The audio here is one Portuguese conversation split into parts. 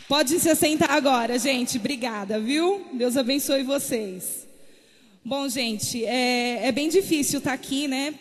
Pode se assentar agora, gente. Obrigada, viu? Deus abençoe vocês. Bom, gente, é bem difícil estar aqui, né,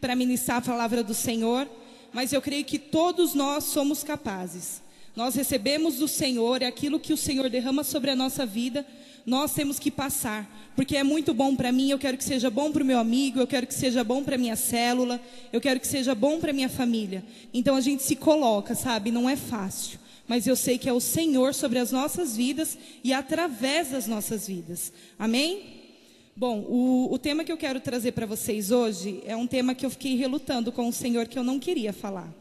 para ministrar a palavra do Senhor, mas eu creio que todos nós somos capazes. Nós recebemos do Senhor, é aquilo que o Senhor derrama sobre a nossa vida, nós temos que passar, porque é muito bom para mim, eu quero que seja bom para o meu amigo, eu quero que seja bom para a minha célula, eu quero que seja bom para a minha família. Então a gente se coloca, sabe, não é fácil, mas eu sei que é o Senhor sobre as nossas vidas e através das nossas vidas. Amém? Bom, o tema que eu quero trazer para vocês hoje é um tema que eu fiquei relutando com o Senhor, que eu não queria falar.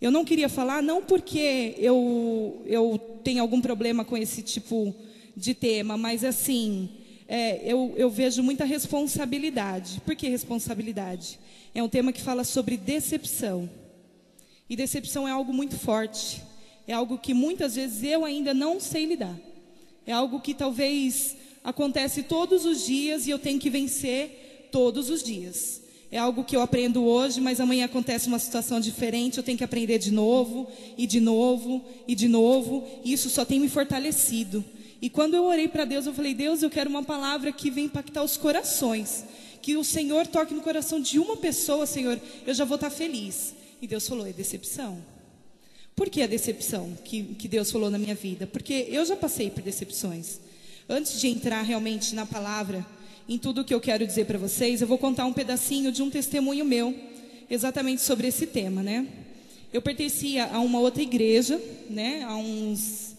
Eu não queria falar, não porque eu tenho algum problema com esse tipo de tema, mas assim, eu vejo muita responsabilidade. Por que responsabilidade? É um tema que fala sobre decepção. E decepção é algo muito forte. É algo que muitas vezes eu ainda não sei lidar. É algo que talvez acontece todos os dias e eu tenho que vencer todos os dias. É algo que eu aprendo hoje, mas amanhã acontece uma situação diferente, eu tenho que aprender de novo, e de novo, e de novo, e isso só tem me fortalecido. E quando eu orei para Deus, eu falei, Deus, eu quero uma palavra que venha impactar os corações, que o Senhor toque no coração de uma pessoa, Senhor, eu já vou estar feliz. E Deus falou, é decepção. Por que a decepção que Deus falou na minha vida? Porque eu já passei por decepções. Antes de entrar realmente na palavra, em tudo o que eu quero dizer para vocês, eu vou contar um pedacinho de um testemunho meu, exatamente sobre esse tema, né? Eu pertencia a uma outra igreja, né? Há uns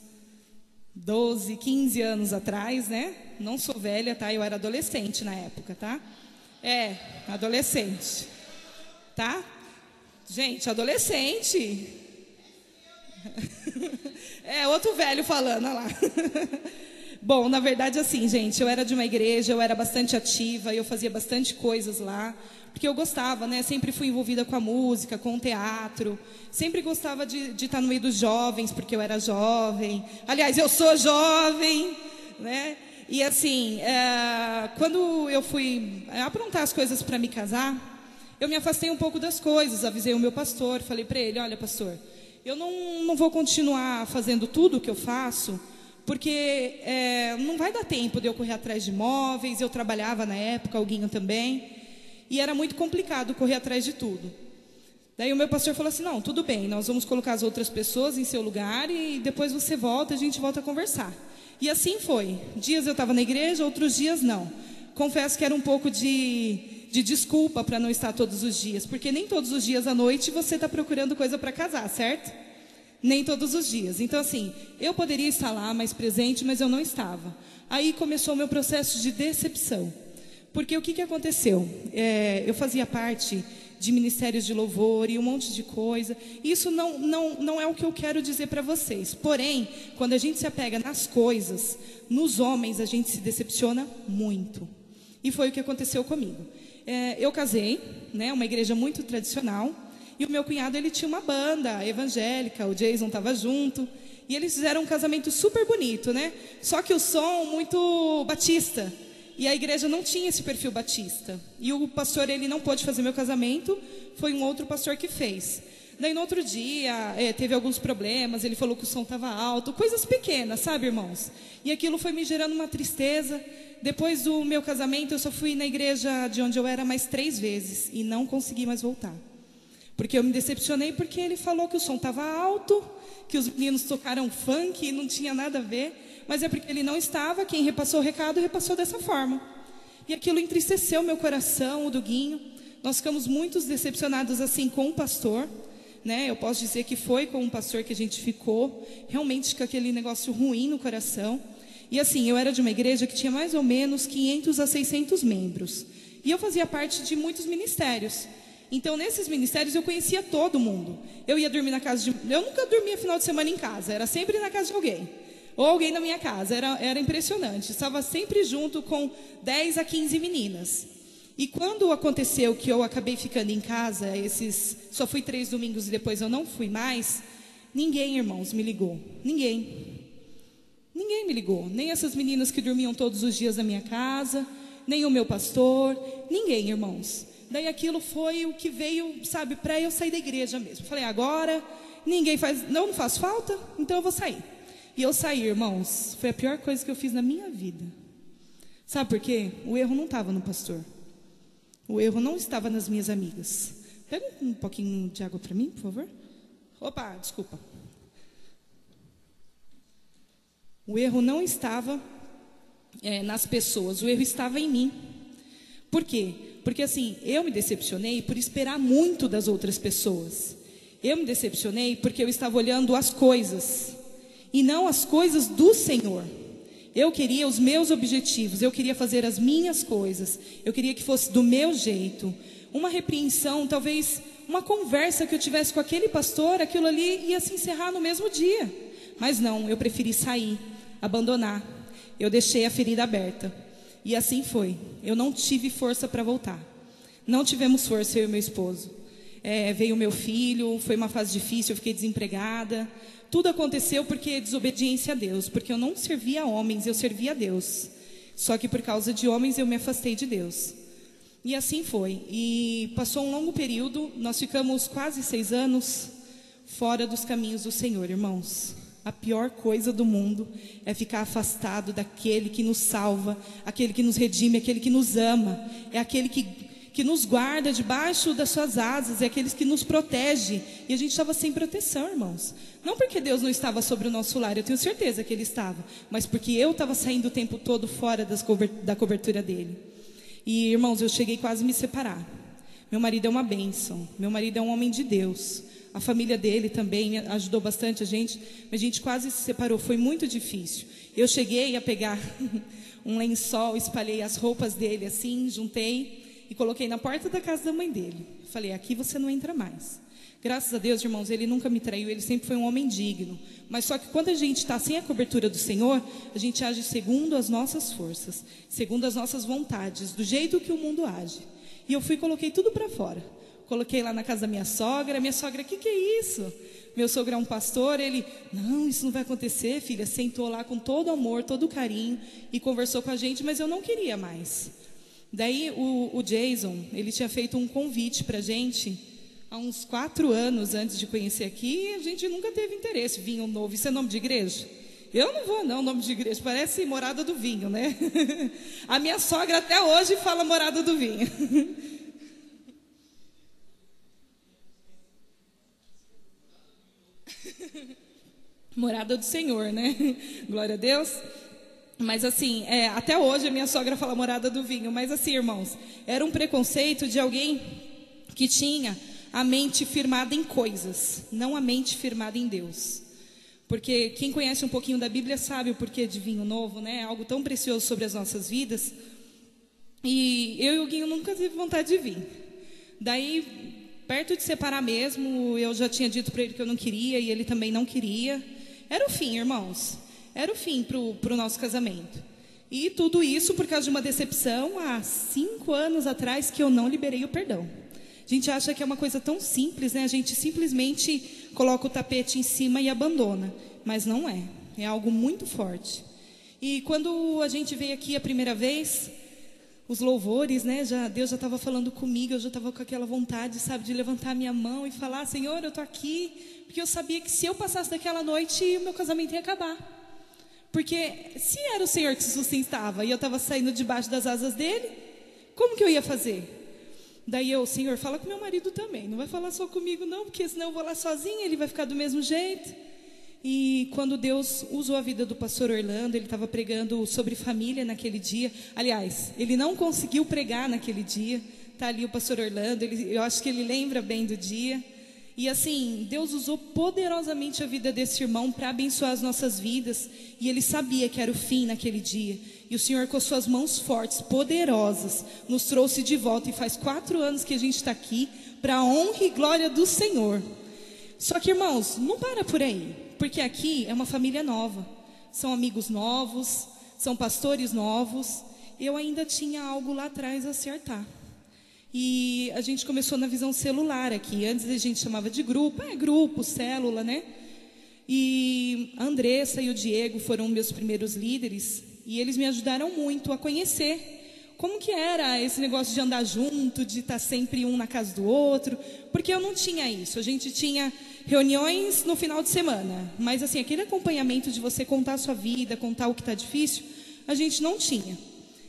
12, 15 anos atrás, né? Não sou velha, tá? Eu era adolescente na época, tá? Adolescente, tá? Gente, adolescente. Outro velho falando, olha lá. Bom, na verdade assim, gente, eu era de uma igreja, eu era bastante ativa, eu fazia bastante coisas lá, porque eu gostava, né, sempre fui envolvida com a música, com o teatro, sempre gostava de estar no meio dos jovens, porque eu era jovem, aliás, eu sou jovem, né, e assim, quando eu fui aprontar as coisas para me casar, eu me afastei um pouco das coisas, avisei o meu pastor, falei para ele, olha pastor, eu não vou continuar fazendo tudo o que eu faço, porque não vai dar tempo de eu correr atrás de imóveis, eu trabalhava na época, o Guinho também, e era muito complicado correr atrás de tudo. Daí o meu pastor falou assim, não, tudo bem, nós vamos colocar as outras pessoas em seu lugar e depois você volta, a gente volta a conversar. E assim foi, dias eu estava na igreja, outros dias não. Confesso que era um pouco de desculpa para não estar todos os dias, porque nem todos os dias à noite você está procurando coisa para casar, certo? Nem todos os dias. Então assim, eu poderia estar lá mais presente, mas eu não estava. Aí começou o meu processo de decepção. Porque o que aconteceu? Eu fazia parte de ministérios de louvor e um monte de coisa. Isso não é o que eu quero dizer para vocês. Porém, quando a gente se apega nas coisas, nos homens a gente se decepciona muito. E foi o que aconteceu comigo. Eu casei, né, uma igreja muito tradicional. E o meu cunhado, ele tinha uma banda evangélica, o Jason estava junto, e eles fizeram um casamento super bonito, né? Só que o som muito batista, e a igreja não tinha esse perfil batista. E o pastor, ele não pôde fazer meu casamento, foi um outro pastor que fez. Daí no outro dia, teve alguns problemas, ele falou que o som estava alto, coisas pequenas, sabe, irmãos? E aquilo foi me gerando uma tristeza. Depois do meu casamento, eu só fui na igreja de onde eu era mais 3 vezes, e não consegui mais voltar. Porque eu me decepcionei porque ele falou que o som estava alto, que os meninos tocaram funk e não tinha nada a ver. Mas é porque ele não estava, quem repassou o recado, repassou dessa forma. E aquilo entristeceu meu coração, o do Guinho. Nós ficamos muito decepcionados assim com o pastor, né? Eu posso dizer que foi com um pastor que a gente ficou, realmente com aquele negócio ruim no coração. E assim, eu era de uma igreja que tinha mais ou menos 500 a 600 membros. E eu fazia parte de muitos ministérios. Então, nesses ministérios, eu conhecia todo mundo. Eu ia dormir na casa de... Eu nunca dormia final de semana em casa, era sempre na casa de alguém. Ou alguém na minha casa, era impressionante. Estava sempre junto com 10 a 15 meninas. E quando aconteceu que eu acabei ficando em casa, só fui 3 domingos e depois eu não fui mais, ninguém, irmãos, me ligou. Ninguém. Ninguém me ligou. Nem essas meninas que dormiam todos os dias na minha casa, nem o meu pastor, ninguém, irmãos. Daí aquilo foi o que veio, sabe, para eu sair da igreja mesmo. Falei, agora ninguém faz, não faz falta, então eu vou sair. E eu saí, irmãos, foi a pior coisa que eu fiz na minha vida. Sabe por quê? O erro não estava no pastor. O erro não estava nas minhas amigas. Pega um pouquinho de água para mim, por favor. Opa, desculpa. O erro não estava nas pessoas, o erro estava em mim. Por quê? Porque assim, eu me decepcionei por esperar muito das outras pessoas. Eu me decepcionei porque eu estava olhando as coisas e não as coisas do Senhor. Eu queria os meus objetivos, eu queria fazer as minhas coisas, eu queria que fosse do meu jeito. Uma repreensão, talvez uma conversa que eu tivesse com aquele pastor, aquilo ali ia se encerrar no mesmo dia. Mas não, eu preferi sair, abandonar. Eu deixei a ferida aberta. E assim foi. Eu não tive força para voltar. Não tivemos força, eu e meu esposo. Veio meu filho, foi uma fase difícil, eu fiquei desempregada. Tudo aconteceu porque desobediência a Deus, porque eu não servia a homens, eu servia a Deus. Só que por causa de homens eu me afastei de Deus. E assim foi. E passou um longo período, nós ficamos quase 6 anos fora dos caminhos do Senhor, irmãos. A pior coisa do mundo é ficar afastado daquele que nos salva, aquele que nos redime, aquele que nos ama, é aquele que nos guarda debaixo das suas asas, é aquele que nos protege. E a gente estava sem proteção, irmãos. Não porque Deus não estava sobre o nosso lar, eu tenho certeza que Ele estava, mas porque eu estava saindo o tempo todo fora da cobertura dEle. E, irmãos, eu cheguei quase a me separar. Meu marido é uma bênção, meu marido é um homem de Deus. A família dele também ajudou bastante a gente, mas a gente quase se separou, foi muito difícil. Eu cheguei a pegar um lençol, espalhei as roupas dele assim, juntei e coloquei na porta da casa da mãe dele. Falei, aqui você não entra mais. Graças a Deus, irmãos, ele nunca me traiu, ele sempre foi um homem digno. Mas só que quando a gente está sem a cobertura do Senhor, a gente age segundo as nossas forças, segundo as nossas vontades, do jeito que o mundo age. E eu fui e coloquei tudo para fora. Coloquei lá na casa da minha sogra, o que é isso? Meu sogro é um pastor, ele, não, isso não vai acontecer, filha. Sentou lá com todo amor, todo carinho e conversou com a gente, mas eu não queria mais. Daí o Jason, ele tinha feito um convite para a gente há uns 4 anos antes de conhecer aqui, e a gente nunca teve interesse. Vinho novo, isso é nome de igreja? Eu não vou não, nome de igreja, parece morada do vinho, né? A minha sogra até hoje fala morada do vinho. Morada do Senhor, né? Glória a Deus. Mas assim, até hoje a minha sogra fala morada do vinho. Mas assim, irmãos, era um preconceito de alguém que tinha a mente firmada em coisas, não a mente firmada em Deus. Porque quem conhece um pouquinho da Bíblia sabe o porquê de vinho novo, né? Algo tão precioso sobre as nossas vidas. E eu e o Guinho nunca tive vontade de vir. Daí, perto de separar mesmo, eu já tinha dito para ele que eu não queria e ele também não queria. Era o fim, irmãos. Era o fim para o nosso casamento. E tudo isso por causa de uma decepção há 5 anos atrás que eu não liberei o perdão. A gente acha que é uma coisa tão simples, né? A gente simplesmente coloca o tapete em cima e abandona. Mas não é. É algo muito forte. E quando a gente veio aqui a primeira vez, os louvores, né? Deus já estava falando comigo, eu já estava com aquela vontade, sabe, de levantar a minha mão e falar, Senhor, eu estou aqui, porque eu sabia que se eu passasse daquela noite, o meu casamento ia acabar. Porque se era o Senhor que se sustentava e eu estava saindo debaixo das asas dele, como que eu ia fazer? Daí eu, Senhor, fala com meu marido também, não vai falar só comigo não, porque senão eu vou lá sozinha, ele vai ficar do mesmo jeito. E quando Deus usou a vida do pastor Orlando, ele estava pregando sobre família naquele dia. Aliás, ele não conseguiu pregar naquele dia. Está ali o pastor Orlando, eu acho que ele lembra bem do dia. E assim, Deus usou poderosamente a vida desse irmão para abençoar as nossas vidas. E ele sabia que era o fim naquele dia. E o Senhor, com suas mãos fortes, poderosas, nos trouxe de volta. E faz 4 anos que a gente está aqui para a honra e glória do Senhor. Só que, irmãos, não para por aí. Porque aqui é uma família nova, são amigos novos, são pastores novos. Eu ainda tinha algo lá atrás a acertar. E a gente começou na visão celular aqui. Antes a gente chamava de grupo, grupo, célula, né? E a Andressa e o Diego foram meus primeiros líderes. E eles me ajudaram muito a conhecer como que era esse negócio de andar junto, de estar sempre um na casa do outro. Porque eu não tinha isso, a gente tinha reuniões no final de semana, mas assim, aquele acompanhamento de você contar a sua vida, contar o que está difícil, a gente não tinha.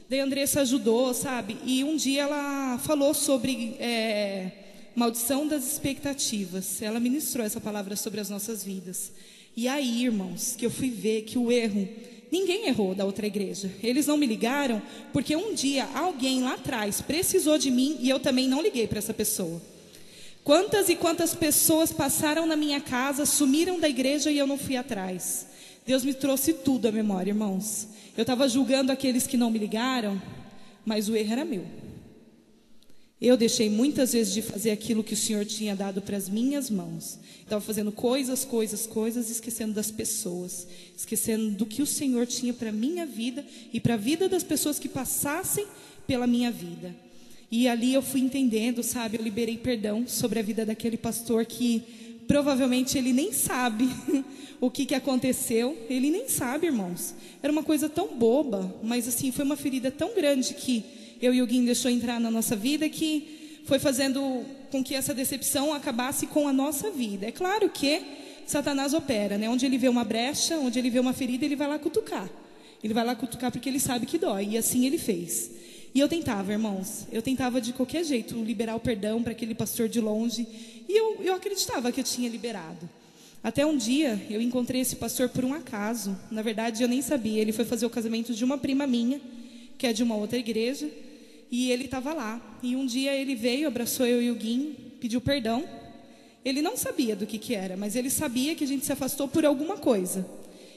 Daí a Andressa ajudou, sabe? E um dia ela falou sobre maldição das expectativas. Ela ministrou essa palavra sobre as nossas vidas. E aí, irmãos, que eu fui ver que o erro, ninguém errou da outra igreja. Eles não me ligaram porque um dia alguém lá atrás precisou de mim e eu também não liguei para essa pessoa. Quantas e quantas pessoas passaram na minha casa, sumiram da igreja e eu não fui atrás. Deus me trouxe tudo à memória, irmãos. Eu estava julgando aqueles que não me ligaram, mas o erro era meu. Eu deixei muitas vezes de fazer aquilo que o Senhor tinha dado para as minhas mãos. Estava fazendo coisas, esquecendo das pessoas, esquecendo do que o Senhor tinha para a minha vida e para a vida das pessoas que passassem pela minha vida. E ali eu fui entendendo, sabe, eu liberei perdão sobre a vida daquele pastor que provavelmente ele nem sabe o que aconteceu. Ele nem sabe, irmãos. Era uma coisa tão boba, mas assim, foi uma ferida tão grande que eu e o Guim deixou entrar na nossa vida, que foi fazendo com que essa decepção acabasse com a nossa vida. É claro que Satanás opera, né? Onde ele vê uma brecha, onde ele vê uma ferida, ele vai lá cutucar. Ele vai lá cutucar porque ele sabe que dói, e assim ele fez. E eu tentava, irmãos, eu tentava de qualquer jeito liberar o perdão para aquele pastor de longe, e eu acreditava que eu tinha liberado. Até um dia, eu encontrei esse pastor por um acaso. Na verdade, eu nem sabia. Ele foi fazer o casamento de uma prima minha, que é de uma outra igreja, e ele estava lá. E um dia ele veio, abraçou eu e o Guim, pediu perdão. Ele não sabia do que era, mas ele sabia que a gente se afastou por alguma coisa.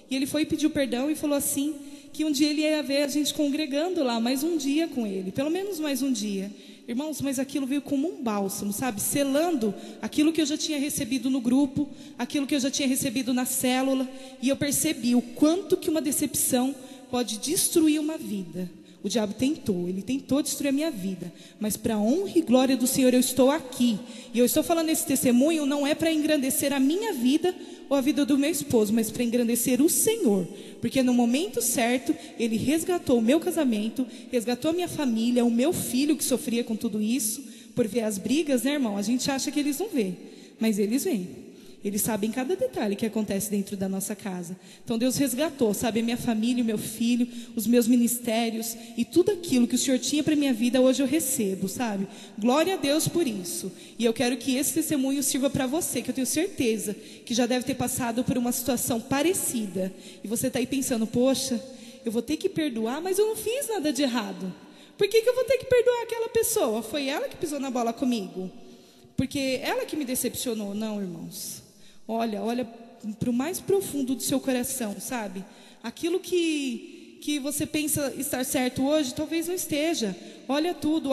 E ele foi e pediu perdão e falou assim, que um dia ele ia ver a gente congregando lá, mais um dia com ele, pelo menos mais um dia. Irmãos, mas aquilo veio como um bálsamo, sabe? Selando aquilo que eu já tinha recebido no grupo, aquilo que eu já tinha recebido na célula. E eu percebi o quanto que uma decepção pode destruir uma vida. O diabo ele tentou destruir a minha vida, mas para a honra e glória do Senhor eu estou aqui. E eu estou falando esse testemunho não é para engrandecer a minha vida ou a vida do meu esposo, mas para engrandecer o Senhor, porque no momento certo Ele resgatou o meu casamento, resgatou a minha família, o meu filho que sofria com tudo isso, por ver as brigas, né, irmão? A gente acha que eles não vê, mas eles veem. Eles sabem cada detalhe que acontece dentro da nossa casa. Então Deus resgatou, sabe, a minha família, o meu filho, os meus ministérios e tudo aquilo que o Senhor tinha para a minha vida, hoje eu recebo, sabe? Glória a Deus por isso. E eu quero que esse testemunho sirva para você, que eu tenho certeza que já deve ter passado por uma situação parecida. E você está aí pensando, poxa, eu vou ter que perdoar, mas eu não fiz nada de errado. Por que eu vou ter que perdoar aquela pessoa? Foi ela que pisou na bola comigo? Porque ela que me decepcionou? Não, irmãos. Olha para o mais profundo do seu coração, sabe? Aquilo que você pensa estar certo hoje, talvez não esteja. Olha tudo,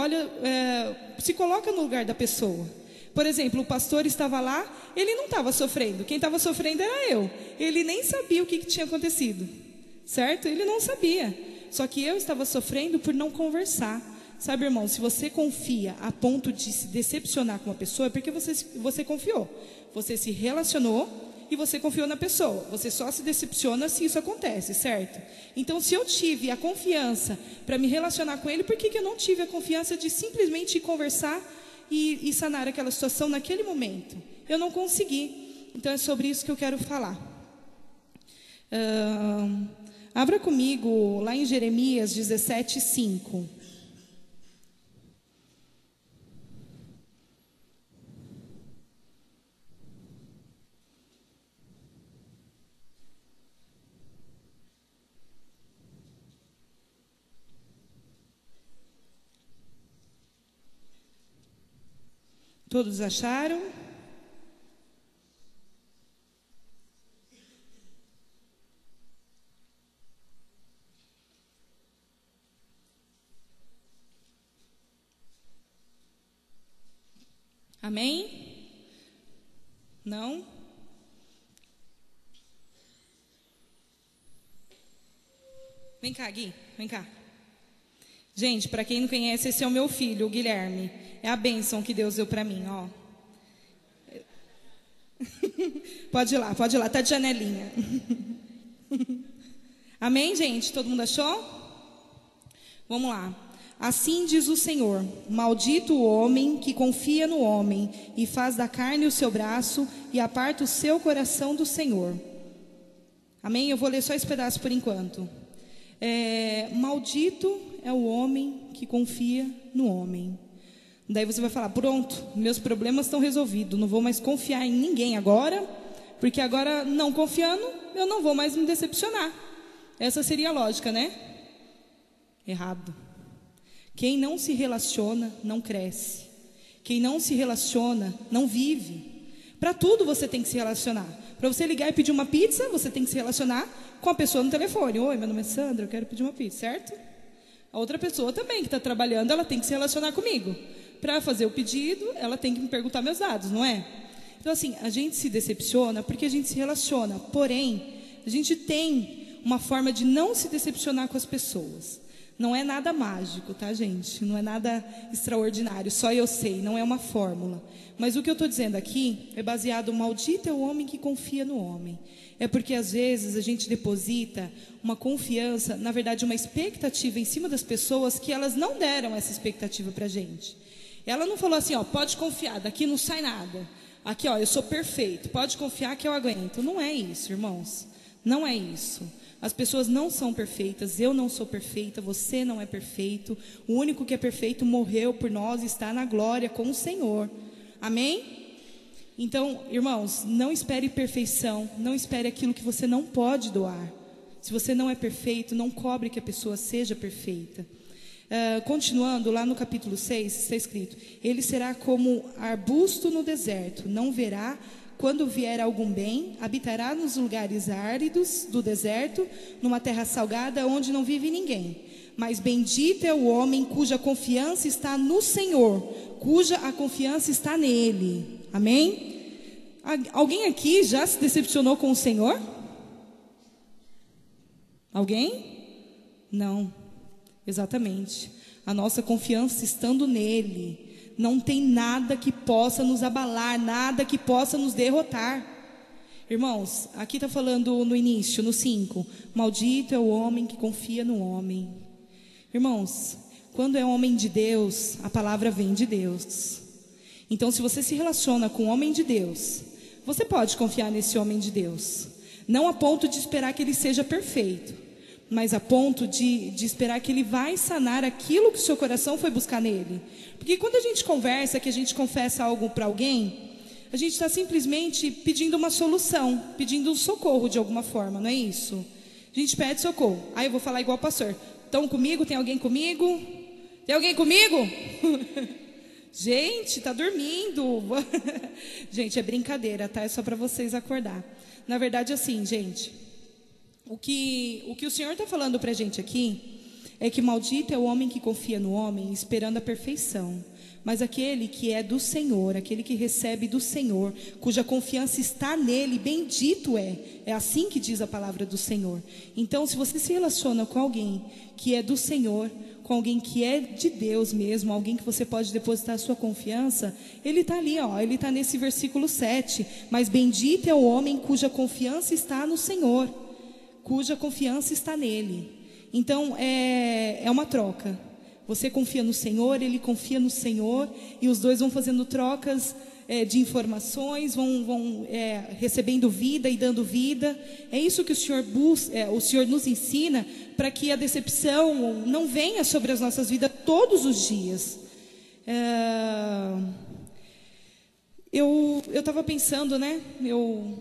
se coloca no lugar da pessoa. Por exemplo, o pastor estava lá, ele não estava sofrendo. Quem estava sofrendo era eu. Ele nem sabia o que tinha acontecido, certo? Ele não sabia. Só que eu estava sofrendo por não conversar. Sabe, irmão, se você confia a ponto de se decepcionar com uma pessoa, é porque você confiou. Você se relacionou e você confiou na pessoa. Você só se decepciona se isso acontece, certo? Então, se eu tive a confiança para me relacionar com ele, por que eu não tive a confiança de simplesmente conversar e sanar aquela situação naquele momento? Eu não consegui. Então, é sobre isso que eu quero falar. Abra comigo lá em Jeremias 17:5. Todos acharam? Amém? Não? Vem cá, Gui, vem cá. Gente, para quem não conhece, esse é o meu filho, o Guilherme. É a bênção que Deus deu para mim, ó. Pode ir lá, tá de janelinha. Amém, gente? Todo mundo achou? Vamos lá. Assim diz o Senhor: maldito o homem que confia no homem e faz da carne o seu braço e aparta o seu coração do Senhor. Amém? Eu vou ler só esse pedaço por enquanto. Maldito é o homem que confia no homem. Daí você vai falar: pronto, meus problemas estão resolvidos, não vou mais confiar em ninguém agora, porque agora, não confiando, eu não vou mais me decepcionar. Essa seria a lógica, né? Errado. Quem não se relaciona, não cresce. Quem não se relaciona, não vive. Para tudo você tem que se relacionar. Para você ligar e pedir uma pizza, você tem que se relacionar com a pessoa no telefone. Oi, meu nome é Sandra, eu quero pedir uma pizza, certo? A outra pessoa também que está trabalhando, ela tem que se relacionar comigo. Para fazer o pedido, ela tem que me perguntar meus dados, não é? Então, assim, a gente se decepciona porque a gente se relaciona. Porém, a gente tem uma forma de não se decepcionar com as pessoas. Não é nada mágico, tá, gente? Não é nada extraordinário, só eu sei, não é uma fórmula. Mas o que eu estou dizendo aqui é baseado: maldito é o homem que confia no homem. É porque às vezes a gente deposita uma confiança, na verdade uma expectativa em cima das pessoas que elas não deram essa expectativa para a gente. Ela não falou assim, ó, pode confiar, daqui não sai nada. Aqui, ó, eu sou perfeito, pode confiar que eu aguento. Não é isso, irmãos. Não é isso. As pessoas não são perfeitas, eu não sou perfeita, você não é perfeito. O único que é perfeito morreu por nós e está na glória com o Senhor. Amém? Então, irmãos, não espere perfeição, não espere aquilo que você não pode doar. Se você não é perfeito, não cobre que a pessoa seja perfeita. Continuando, lá no capítulo 6, está escrito: ele será como arbusto no deserto, não verá quando vier algum bem, habitará nos lugares áridos do deserto, numa terra salgada onde não vive ninguém. Mas bendito é o homem cuja confiança está no Senhor, cuja a confiança está nele. Amém? Alguém aqui já se decepcionou com o Senhor? Alguém? Não. Exatamente. A nossa confiança estando nele. Não tem nada que possa nos abalar, nada que possa nos derrotar. Irmãos, aqui está falando no início, no 5. Maldito é o homem que confia no homem. Irmãos, quando é homem de Deus, a palavra vem de Deus. Então, se você se relaciona com um homem de Deus, você pode confiar nesse homem de Deus. Não a ponto de esperar que ele seja perfeito, mas a ponto de esperar que ele vai sanar aquilo que o seu coração foi buscar nele. Porque quando a gente conversa, que a gente confessa algo para alguém, a gente está simplesmente pedindo uma solução, pedindo um socorro de alguma forma, não é isso? A gente pede socorro. Aí eu vou falar igual o pastor: estão comigo? Tem alguém comigo? Tem alguém comigo? Gente, tá dormindo. Gente, é brincadeira, tá? É só para vocês acordar. Na verdade, assim, gente, o que o Senhor está falando para a gente aqui é que maldito é o homem que confia no homem, esperando a perfeição. Mas aquele que é do Senhor, aquele que recebe do Senhor, cuja confiança está nele, bendito é. É assim que diz a palavra do Senhor. Então, se você se relaciona com alguém que é do Senhor, com alguém que é de Deus mesmo, alguém que você pode depositar a sua confiança, ele está ali, ó, ele está nesse versículo 7. Mas bendito é o homem cuja confiança está no Senhor, cuja confiança está nele. Então, é uma troca. Você confia no Senhor, ele confia no Senhor, e os dois vão fazendo trocas de informações, vão recebendo vida e dando vida. É isso que o Senhor o Senhor nos ensina, para que a decepção não venha sobre as nossas vidas todos os dias. Eu estava pensando, né? Eu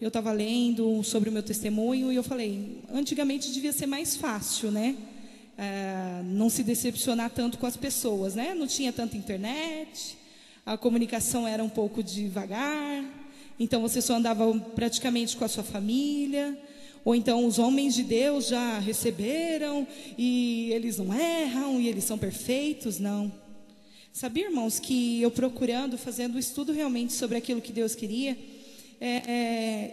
estava lendo sobre o meu testemunho e eu falei, antigamente devia ser mais fácil, né? Não se decepcionar tanto com as pessoas, né? Não tinha tanta internet, a comunicação era um pouco devagar, então você só andava praticamente com a sua família, ou então os homens de Deus já receberam e eles não erram e eles são perfeitos. Não. Sabia, irmãos, que eu procurando, fazendo um estudo realmente sobre aquilo que Deus queria,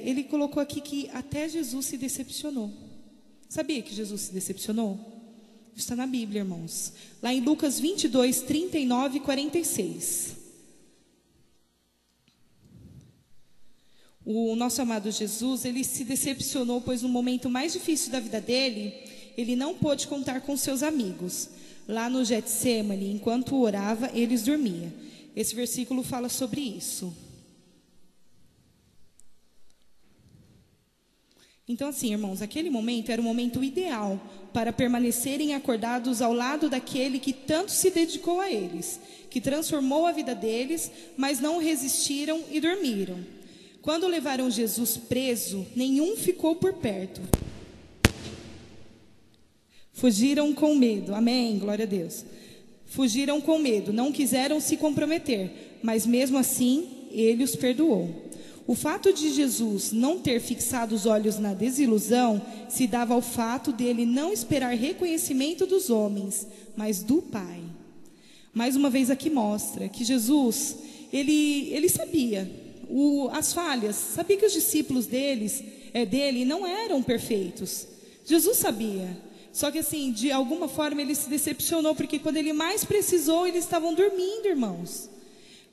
ele colocou aqui que até Jesus se decepcionou. Sabia que Jesus se decepcionou? Está na Bíblia, irmãos. Lá em Lucas 22, 39 e 46. O nosso amado Jesus, ele se decepcionou, pois no momento mais difícil da vida dele, ele não pôde contar com seus amigos. lá no Getsêmani, enquanto orava, eles dormiam. Esse versículo fala sobre isso. Então, assim, irmãos, aquele momento era o momento ideal para permanecerem acordados ao lado daquele que tanto se dedicou a eles, que transformou a vida deles, mas não resistiram e dormiram. Quando levaram Jesus preso, nenhum ficou por perto. Fugiram com medo. Amém, glória a Deus. Fugiram com medo, não quiseram se comprometer, mas mesmo assim, ele os perdoou. O fato de Jesus não ter fixado os olhos na desilusão se dava ao fato dele não esperar reconhecimento dos homens, mas do Pai. Mais uma vez aqui mostra que Jesus, ele sabia as falhas, sabia que os discípulos dele não eram perfeitos. Jesus sabia. Só que assim, de alguma forma ele se decepcionou, porque quando ele mais precisou, eles estavam dormindo, irmãos.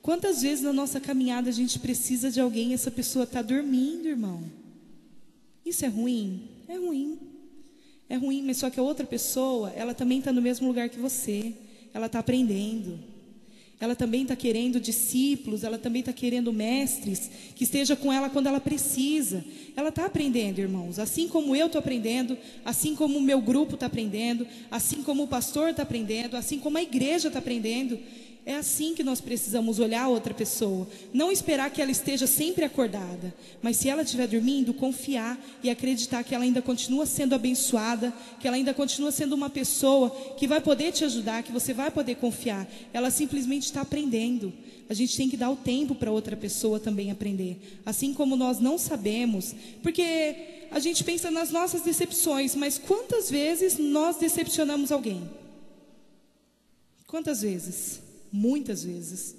Quantas vezes na nossa caminhada a gente precisa de alguém e essa pessoa está dormindo, irmão? Isso é ruim? É ruim. É ruim, mas só que a outra pessoa, ela também está no mesmo lugar que você. Ela está aprendendo. Ela também está querendo discípulos, ela também está querendo mestres que esteja com ela quando ela precisa. Ela está aprendendo, irmãos. Assim como eu estou aprendendo, assim como o meu grupo está aprendendo, assim como o pastor está aprendendo, assim como a igreja está aprendendo. É assim que nós precisamos olhar a outra pessoa. Não esperar que ela esteja sempre acordada. Mas se ela estiver dormindo, confiar e acreditar que ela ainda continua sendo abençoada, que ela ainda continua sendo uma pessoa que vai poder te ajudar, que você vai poder confiar. Ela simplesmente está aprendendo. A gente tem que dar o tempo para outra pessoa também aprender. Assim como nós não sabemos, porque a gente pensa nas nossas decepções, mas quantas vezes nós decepcionamos alguém? Quantas vezes? Muitas vezes.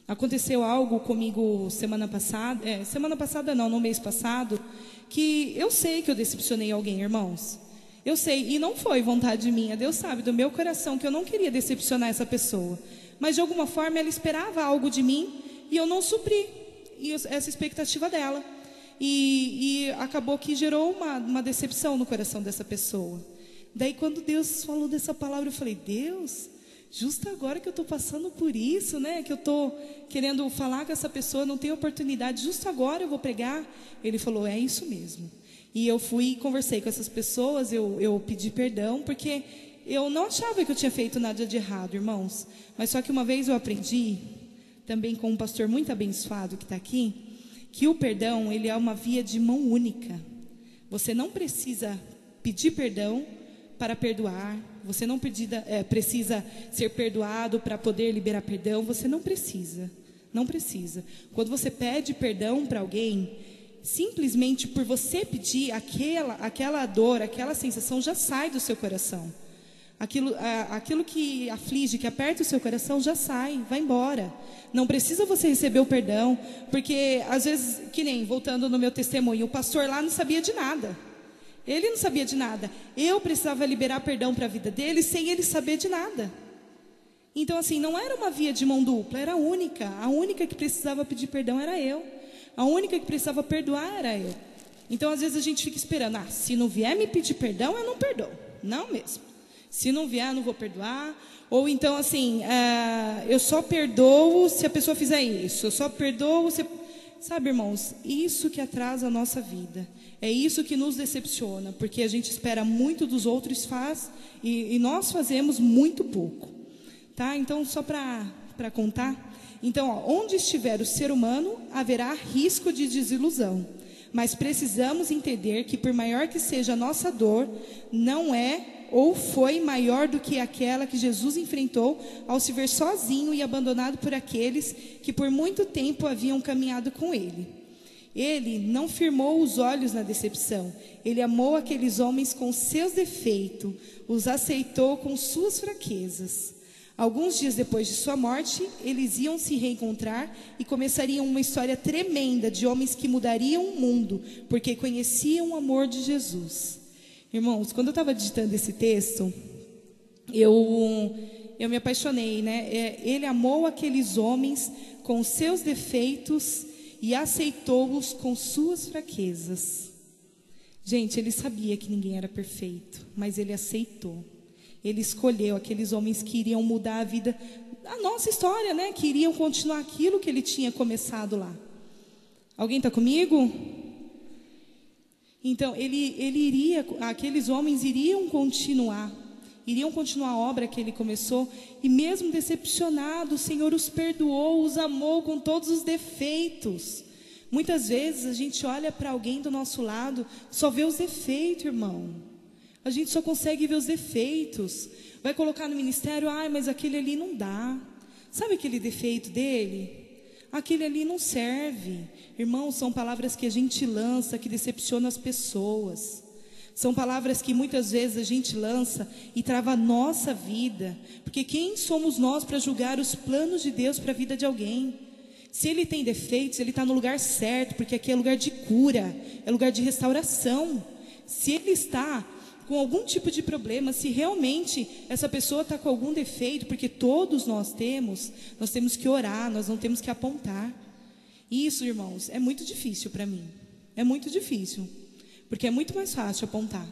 Aconteceu algo comigo semana passada não, no mês passado, que eu sei que eu decepcionei alguém, irmãos. Eu sei, e não foi vontade minha, Deus sabe, do meu coração, que eu não queria decepcionar essa pessoa. Mas de alguma forma ela esperava algo de mim e eu não supri essa expectativa dela. E acabou que gerou uma decepção no coração dessa pessoa. Daí quando Deus falou dessa palavra, eu falei, Deus, justo agora que eu estou passando por isso, né? Que eu estou querendo falar com essa pessoa, não tenho oportunidade, justo agora eu vou pregar. Ele falou, é isso mesmo. E eu fui e conversei com essas pessoas, eu pedi perdão, porque eu não achava que eu tinha feito nada de errado, irmãos. Mas só que uma vez eu aprendi, também com um pastor muito abençoado que está aqui, que o perdão, ele é uma via de mão única. Você não precisa pedir perdão para perdoar, você não precisa ser perdoado para poder liberar perdão, você não precisa. Quando você pede perdão para alguém, simplesmente por você pedir, aquela dor, aquela sensação já sai do seu coração. Aquilo que aflige, que aperta o seu coração, já sai, vai embora. Não precisa você receber o perdão, porque às vezes, que nem, voltando no meu testemunho, o pastor lá não sabia de nada. Ele não sabia de nada. Eu precisava liberar perdão para a vida dele sem ele saber de nada. Então assim, não era uma via de mão dupla, era a única. A única que precisava pedir perdão era eu. A única que precisava perdoar era eu. Então às vezes a gente fica esperando, se não vier me pedir perdão, eu não perdoo. Não mesmo. Se não vier, eu não vou perdoar. Ou então assim, eu só perdoo se a pessoa fizer isso. Eu só perdoo se... Sabe, irmãos, isso que atrasa a nossa vida. É isso que nos decepciona, porque a gente espera muito dos outros e nós fazemos muito pouco. Tá? Então, só para contar. Então, onde estiver o ser humano, haverá risco de desilusão. Mas precisamos entender que, por maior que seja a nossa dor, não é ou foi maior do que aquela que Jesus enfrentou ao se ver sozinho e abandonado por aqueles que por muito tempo haviam caminhado com ele. Ele não firmou os olhos na decepção. Ele amou aqueles homens com seus defeitos, os aceitou com suas fraquezas. Alguns dias depois de sua morte, eles iam se reencontrar e começariam uma história tremenda de homens que mudariam o mundo, porque conheciam o amor de Jesus. Irmãos, quando eu estava digitando esse texto, eu me apaixonei, né? Ele amou aqueles homens com seus defeitos e aceitou-os com suas fraquezas. Gente, ele sabia que ninguém era perfeito, mas ele aceitou. Ele escolheu aqueles homens que iriam mudar a vida, a nossa história, né? Que iriam continuar aquilo que ele tinha começado lá. Alguém está comigo? Então, aqueles homens iriam continuar a obra que ele começou, e mesmo decepcionado, o Senhor os perdoou, os amou com todos os defeitos. Muitas vezes a gente olha para alguém do nosso lado, só vê os defeitos, irmão. A gente só consegue ver os defeitos. Vai colocar no ministério, mas aquele ali não dá. Sabe aquele defeito dele? Aquele ali não serve. Irmão, são palavras que a gente lança, que decepcionam as pessoas. São palavras que muitas vezes a gente lança e trava a nossa vida. Porque quem somos nós para julgar os planos de Deus para a vida de alguém? Se ele tem defeitos, ele está no lugar certo, porque aqui é lugar de cura, é lugar de restauração. Se ele está com algum tipo de problema, se realmente essa pessoa está com algum defeito, porque todos nós temos que orar, nós não temos que apontar. Isso, irmãos, é muito difícil para mim. É muito difícil, porque é muito mais fácil apontar.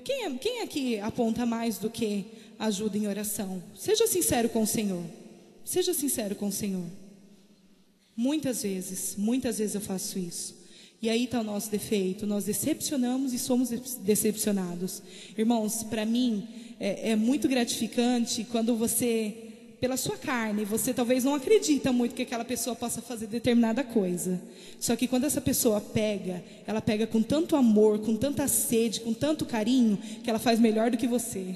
Quem aqui aponta mais do que ajuda em oração? Seja sincero com o Senhor. Seja sincero com o Senhor. Muitas vezes eu faço isso. E aí está o nosso defeito. Nós decepcionamos e somos decepcionados. Irmãos, para mim é muito gratificante quando você, pela sua carne, você talvez não acredita muito que aquela pessoa possa fazer determinada coisa. Só que quando essa pessoa ela pega com tanto amor, com tanta sede, com tanto carinho, que ela faz melhor do que você.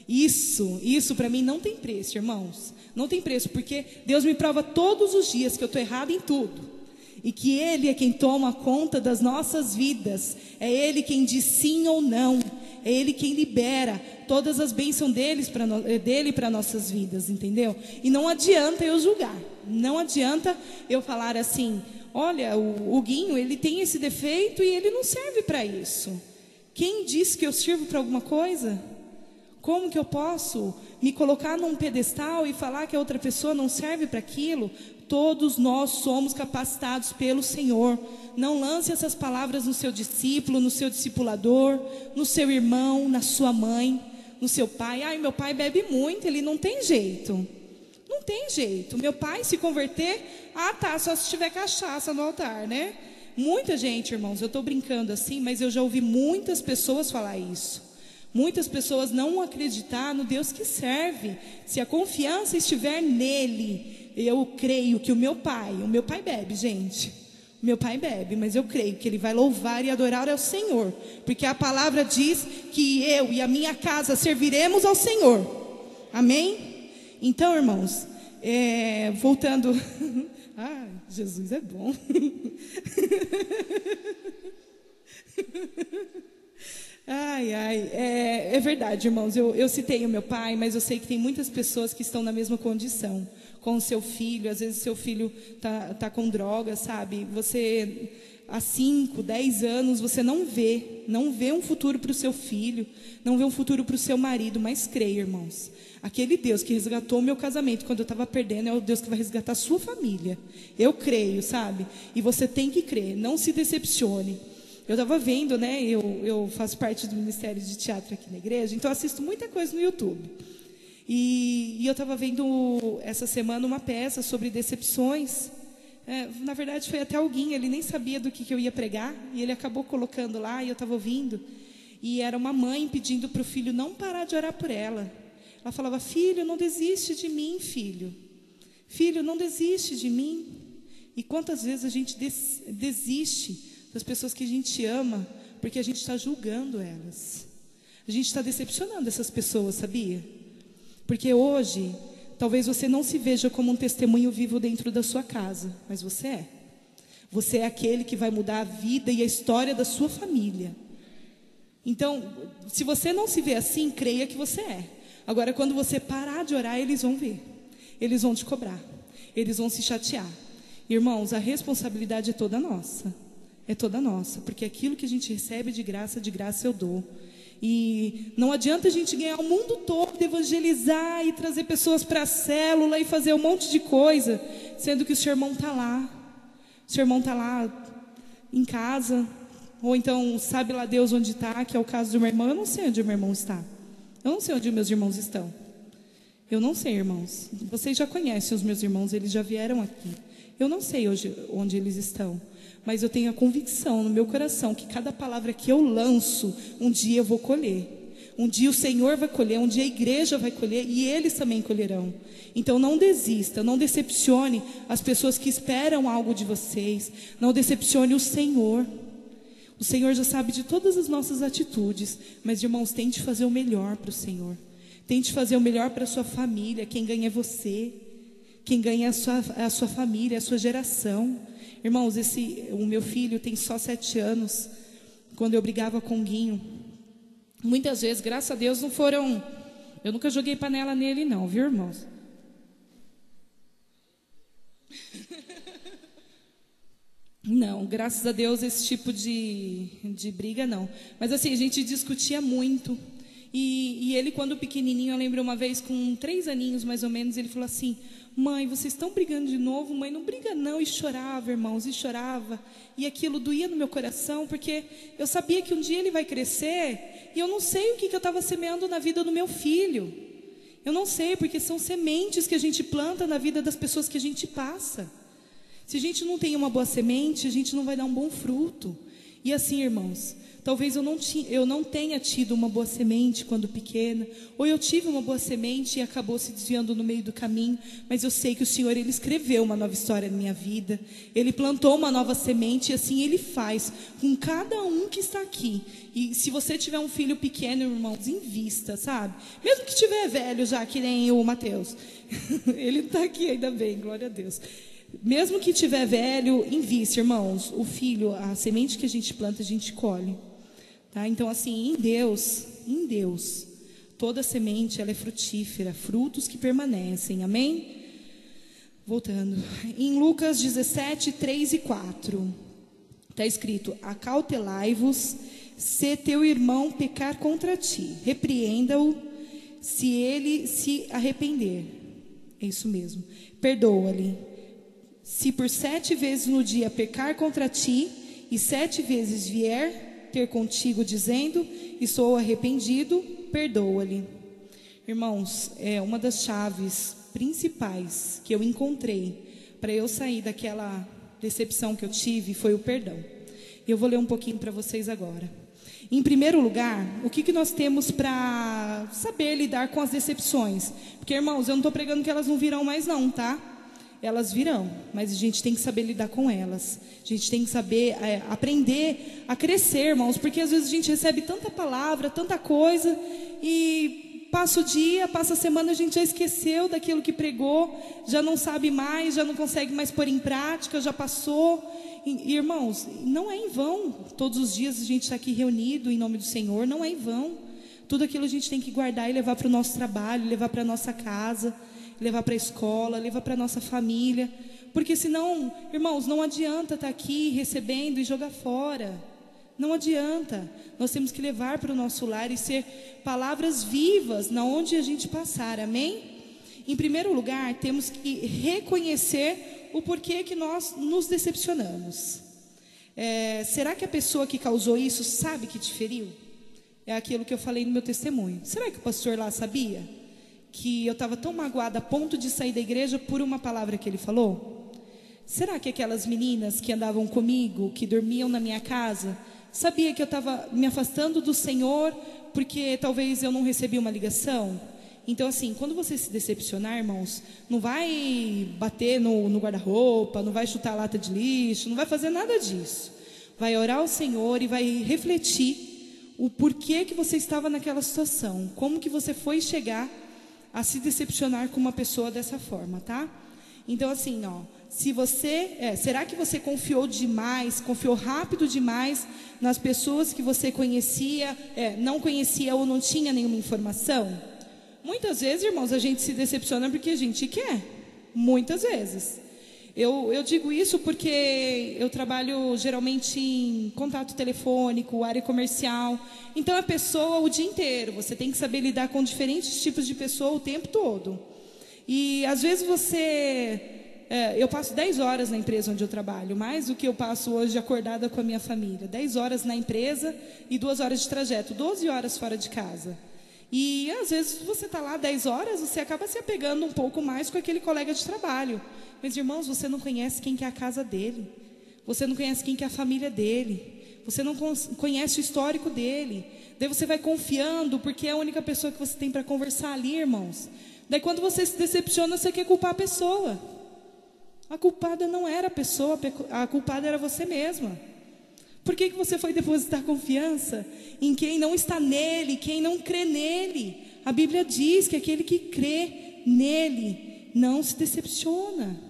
Isso para mim não tem preço, irmãos. Não tem preço, porque Deus me prova todos os dias que eu estou errado em tudo. E que Ele é quem toma conta das nossas vidas. É Ele quem diz sim ou não. É Ele quem libera todas as bênçãos dele para nossas vidas, entendeu? E não adianta eu julgar. Não adianta eu falar assim, olha, o Guinho, ele tem esse defeito e ele não serve para isso. Quem disse que eu sirvo para alguma coisa? Como que eu posso me colocar num pedestal e falar que a outra pessoa não serve para aquilo? Todos nós somos capacitados pelo Senhor. Não lance essas palavras no seu discípulo, no seu discipulador, no seu irmão, na sua mãe, no seu pai. Meu pai bebe muito, ele não tem jeito. Não tem jeito. Meu pai se converter, só se tiver cachaça no altar, né? Muita gente, irmãos, eu estou brincando assim, mas eu já ouvi muitas pessoas falar isso. Muitas pessoas não acreditar no Deus que serve. Se a confiança estiver nele, eu creio que o meu pai bebe, gente. O meu pai bebe, mas eu creio que ele vai louvar e adorar ao Senhor. Porque a palavra diz que eu e a minha casa serviremos ao Senhor. Amém? Então, irmãos, voltando... Jesus é bom. É verdade, irmãos, eu citei o meu pai, mas eu sei que tem muitas pessoas que estão na mesma condição com o seu filho. Às vezes seu filho tá com droga, sabe? Você, há 5, 10 anos, você não vê um futuro para o seu filho, não vê um futuro para o seu marido, mas creia, irmãos, aquele Deus que resgatou o meu casamento quando eu estava perdendo é o Deus que vai resgatar a sua família. Eu creio, sabe? E você tem que crer, não se decepcione. Eu estava vendo, né? Eu faço parte do Ministério de Teatro aqui na igreja, então eu assisto muita coisa no YouTube. E eu estava vendo essa semana uma peça sobre decepções. Na verdade, foi até alguém, ele nem sabia do que eu ia pregar, e ele acabou colocando lá, e eu estava ouvindo. E era uma mãe pedindo para o filho não parar de orar por ela. Ela falava, filho, não desiste de mim, filho. Filho, não desiste de mim. E quantas vezes a gente desiste das pessoas que a gente ama, porque a gente está julgando elas. A gente está decepcionando essas pessoas, sabia? Porque hoje, talvez você não se veja como um testemunho vivo dentro da sua casa, mas você é. Você é aquele que vai mudar a vida e a história da sua família. Então, se você não se vê assim, creia que você é. Agora, quando você parar de orar, eles vão ver. Eles vão te cobrar. Eles vão se chatear. Irmãos, a responsabilidade é toda nossa. É toda nossa, porque aquilo que a gente recebe de graça eu dou. E não adianta a gente ganhar o mundo todo, evangelizar e trazer pessoas para a célula e fazer um monte de coisa, sendo que o seu irmão está lá. O seu irmão está lá em casa, ou então sabe lá Deus onde está, que é o caso do meu irmão. Eu não sei onde o meu irmão está. Eu não sei onde meus irmãos estão. Eu não sei, irmãos. Vocês já conhecem os meus irmãos, eles já vieram aqui. Eu não sei hoje onde eles estão, mas eu tenho a convicção no meu coração que cada palavra que eu lanço, um dia eu vou colher. Um dia o Senhor vai colher, um dia a igreja vai colher e eles também colherão. Então não desista, não decepcione as pessoas que esperam algo de vocês. Não decepcione o Senhor. O Senhor já sabe de todas as nossas atitudes, mas irmãos, tente fazer o melhor para o Senhor. Tente fazer o melhor para a sua família. Quem ganha é você. Quem ganha é a sua família, a sua geração. Irmãos, o meu filho tem só 7 anos. Quando eu brigava com o Guinho, muitas vezes, graças a Deus, não foram... Eu nunca joguei panela nele não, viu, irmãos? Não, graças a Deus, esse tipo de briga não. Mas assim, a gente discutia muito. E ele, quando pequenininho, eu lembro uma vez, com 3 aninhos mais ou menos, ele falou assim: mãe, vocês estão brigando de novo? Mãe, não briga não. E chorava, irmãos, e chorava. E aquilo doía no meu coração, porque eu sabia que um dia ele vai crescer, e eu não sei o que eu estava semeando na vida do meu filho. Eu não sei, porque são sementes que a gente planta na vida das pessoas que a gente passa. Se a gente não tem uma boa semente, a gente não vai dar um bom fruto. E assim, irmãos, talvez eu não tenha tido uma boa semente quando pequena, ou eu tive uma boa semente e acabou se desviando no meio do caminho, mas eu sei que o Senhor, Ele escreveu uma nova história na minha vida, Ele plantou uma nova semente, e assim Ele faz com cada um que está aqui. E se você tiver um filho pequeno, irmãos, invista, sabe? Mesmo que tiver velho já, que nem o Mateus. Ele está aqui, ainda bem, glória a Deus. Mesmo que tiver velho, invista, irmãos. O filho, a semente que a gente planta, a gente colhe. Tá? Então, assim, em Deus, toda semente ela é frutífera, frutos que permanecem, amém? Voltando, em Lucas 17, 3 e 4, está escrito: acautelai-vos, se teu irmão pecar contra ti, repreenda-o, se ele se arrepender, é isso mesmo, perdoa-lhe. Se por 7 vezes no dia pecar contra ti, e 7 vezes vier ter contigo dizendo, estou arrependido, perdoa-lhe. Irmãos, uma das chaves principais que eu encontrei para eu sair daquela decepção que eu tive foi o perdão. Eu vou ler um pouquinho para vocês agora. Em primeiro lugar, o que nós temos para saber lidar com as decepções? Porque, irmãos, eu não estou pregando que elas não virão mais não, tá? Elas virão, mas a gente tem que saber lidar com elas. A gente tem que saber aprender a crescer, irmãos, porque às vezes a gente recebe tanta palavra, tanta coisa, e passa o dia, passa a semana, a gente já esqueceu daquilo que pregou, já não sabe mais, já não consegue mais pôr em prática, já passou. E, irmãos, não é em vão. Todos os dias a gente está aqui reunido em nome do Senhor, não é em vão. Tudo aquilo a gente tem que guardar e levar para o nosso trabalho, levar para a nossa casa, levar para a escola, levar para a nossa família, porque senão, irmãos, não adianta estar aqui recebendo e jogar fora, não adianta. Nós temos que levar para o nosso lar e ser palavras vivas na onde a gente passar, amém? Em primeiro lugar, temos que reconhecer o porquê que nós nos decepcionamos. Será que a pessoa que causou isso sabe que te feriu? É aquilo que eu falei no meu testemunho. Será que o pastor lá sabia que eu estava tão magoada a ponto de sair da igreja por uma palavra que ele falou? Será que aquelas meninas que andavam comigo, que dormiam na minha casa, sabia que eu estava me afastando do Senhor porque talvez eu não recebi uma ligação? Então, assim, quando você se decepcionar, irmãos, não vai bater no guarda-roupa, não vai chutar a lata de lixo, não vai fazer nada disso. Vai orar ao Senhor e vai refletir o porquê que você estava naquela situação, como que você foi chegar a se decepcionar com uma pessoa dessa forma, tá? Então, assim, se você, será que você confiou demais, confiou rápido demais nas pessoas que você conhecia, não conhecia ou não tinha nenhuma informação? Muitas vezes, irmãos, a gente se decepciona porque a gente quer, muitas vezes. Eu digo isso porque eu trabalho geralmente em contato telefônico, área comercial. Então a pessoa o dia inteiro, você tem que saber lidar com diferentes tipos de pessoa o tempo todo. E às vezes eu passo 10 horas na empresa onde eu trabalho, mais do que eu passo hoje acordada com a minha família. 10 horas na empresa e 2 horas de trajeto, 12 horas fora de casa. E às vezes você está lá 10 horas, você acaba se apegando um pouco mais com aquele colega de trabalho. Mas, irmãos, você não conhece quem que é a casa dele. Você não conhece quem que é a família dele. Você não conhece o histórico dele. Daí você vai confiando, porque é a única pessoa que você tem para conversar ali, irmãos. Daí quando você se decepciona, você quer culpar a pessoa. A culpada não era a pessoa, a culpada era você mesma. Por que você foi depositar confiança em quem não está nele, quem não crê nele? A Bíblia diz que aquele que crê nele não se decepciona.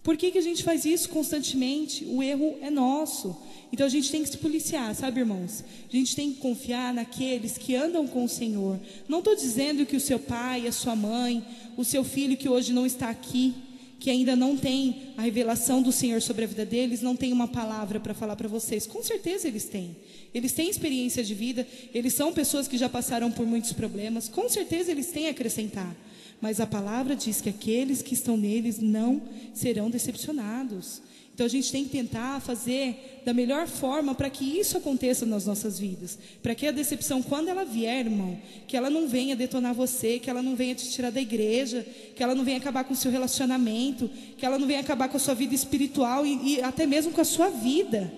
Por que a gente faz isso constantemente? O erro é nosso. Então a gente tem que se policiar, sabe, irmãos? A gente tem que confiar naqueles que andam com o Senhor. Não estou dizendo que o seu pai, a sua mãe, o seu filho que hoje não está aqui, que ainda não tem a revelação do Senhor sobre a vida deles, não tem uma palavra para falar para vocês. Com certeza eles têm. Eles têm experiência de vida, eles são pessoas que já passaram por muitos problemas. Com certeza eles têm a acrescentar. Mas a palavra diz que aqueles que estão neles não serão decepcionados. Então a gente tem que tentar fazer da melhor forma para que isso aconteça nas nossas vidas. Para que a decepção, quando ela vier, irmão, que ela não venha detonar você, que ela não venha te tirar da igreja, que ela não venha acabar com o seu relacionamento, que ela não venha acabar com a sua vida espiritual e até mesmo com a sua vida.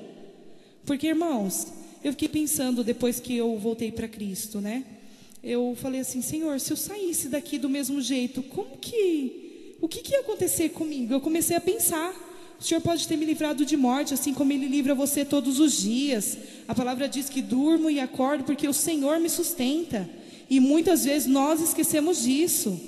Porque, irmãos, eu fiquei pensando depois que eu voltei para Cristo, né? Eu falei assim, Senhor, se eu saísse daqui do mesmo jeito, o que ia acontecer comigo? Eu comecei a pensar. O Senhor pode ter me livrado de morte, assim como Ele livra você todos os dias. A palavra diz que durmo e acordo porque o Senhor me sustenta. E muitas vezes nós esquecemos disso.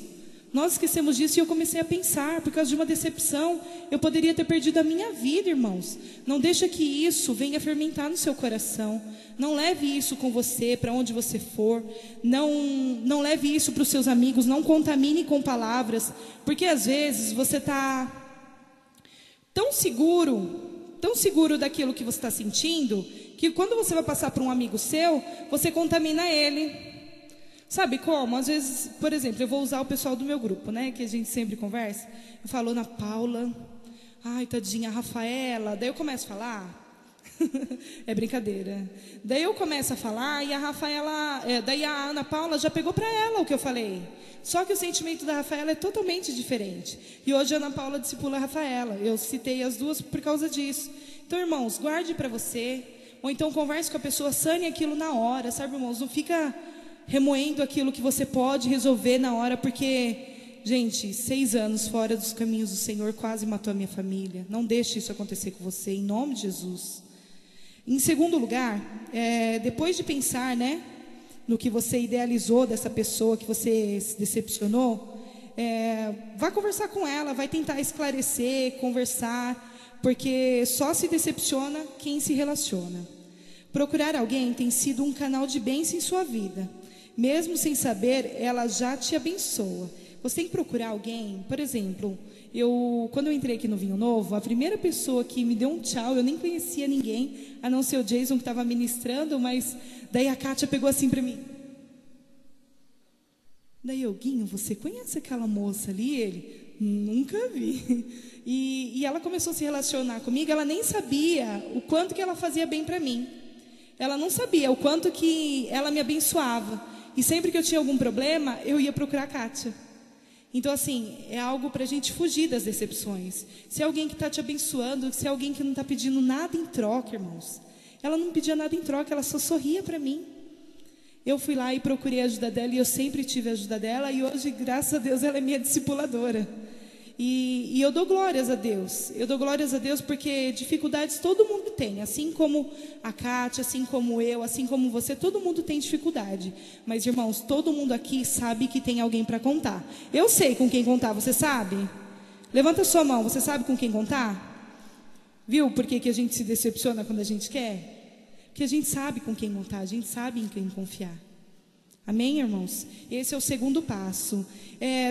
Nós esquecemos disso e eu comecei a pensar, por causa de uma decepção, eu poderia ter perdido a minha vida, irmãos. Não deixa que isso venha fermentar no seu coração. Não leve isso com você para onde você for. Não leve isso para os seus amigos. Não contamine com palavras. Porque às vezes você está tão seguro daquilo que você está sentindo, que quando você vai passar para um amigo seu, você contamina ele. Sabe como? Às vezes, por exemplo, eu vou usar o pessoal do meu grupo, né? Que a gente sempre conversa. Eu falo, Ana Paula, ai, tadinha, a Rafaela. Daí eu começo a falar. É brincadeira. Daí eu começo a falar e a Rafaela, daí a Ana Paula já pegou para ela o que eu falei. Só que o sentimento da Rafaela é totalmente diferente. E hoje a Ana Paula discipula a Rafaela. Eu citei as duas por causa disso. Então, irmãos, guarde para você. Ou então converse com a pessoa, sane aquilo na hora, sabe, irmãos? Não fica remoendo aquilo que você pode resolver na hora, porque, gente, 6 anos fora dos caminhos do Senhor quase matou a minha família. Não deixe isso acontecer com você, em nome de Jesus. Em segundo lugar, depois de pensar, né, no que você idealizou dessa pessoa, que você se decepcionou, vai conversar com ela, vai tentar esclarecer, conversar, porque só se decepciona quem se relaciona. Procurar alguém tem sido um canal de bênção em sua vida. Mesmo sem saber, ela já te abençoa. Você tem que procurar alguém, por exemplo, quando eu entrei aqui no Vinho Novo, a primeira pessoa que me deu um tchau, eu nem conhecia ninguém, a não ser o Jason que estava ministrando, mas daí a Kátia pegou assim para mim. Daí eu, Guinho, você conhece aquela moça ali? Ele, nunca vi. E ela começou a se relacionar comigo, ela nem sabia o quanto que ela fazia bem para mim. Ela não sabia o quanto que ela me abençoava. E sempre que eu tinha algum problema, eu ia procurar a Kátia. Então, assim, é algo para a gente fugir das decepções. Se é alguém que está te abençoando, se é alguém que não está pedindo nada em troca, irmãos. Ela não pedia nada em troca, ela só sorria para mim. Eu fui lá e procurei a ajuda dela, e eu sempre tive a ajuda dela, e hoje, graças a Deus, ela é minha discipuladora. E eu dou glórias a Deus. Eu dou glórias a Deus porque dificuldades todo mundo tem. Assim como a Kátia, assim como eu, assim como você, todo mundo tem dificuldade. Mas, irmãos, todo mundo aqui sabe que tem alguém para contar. Eu sei com quem contar, você sabe? Levanta sua mão, você sabe com quem contar? Viu por que a gente se decepciona quando a gente quer? Porque a gente sabe com quem contar, a gente sabe em quem confiar. Amém, irmãos? Esse é o segundo passo.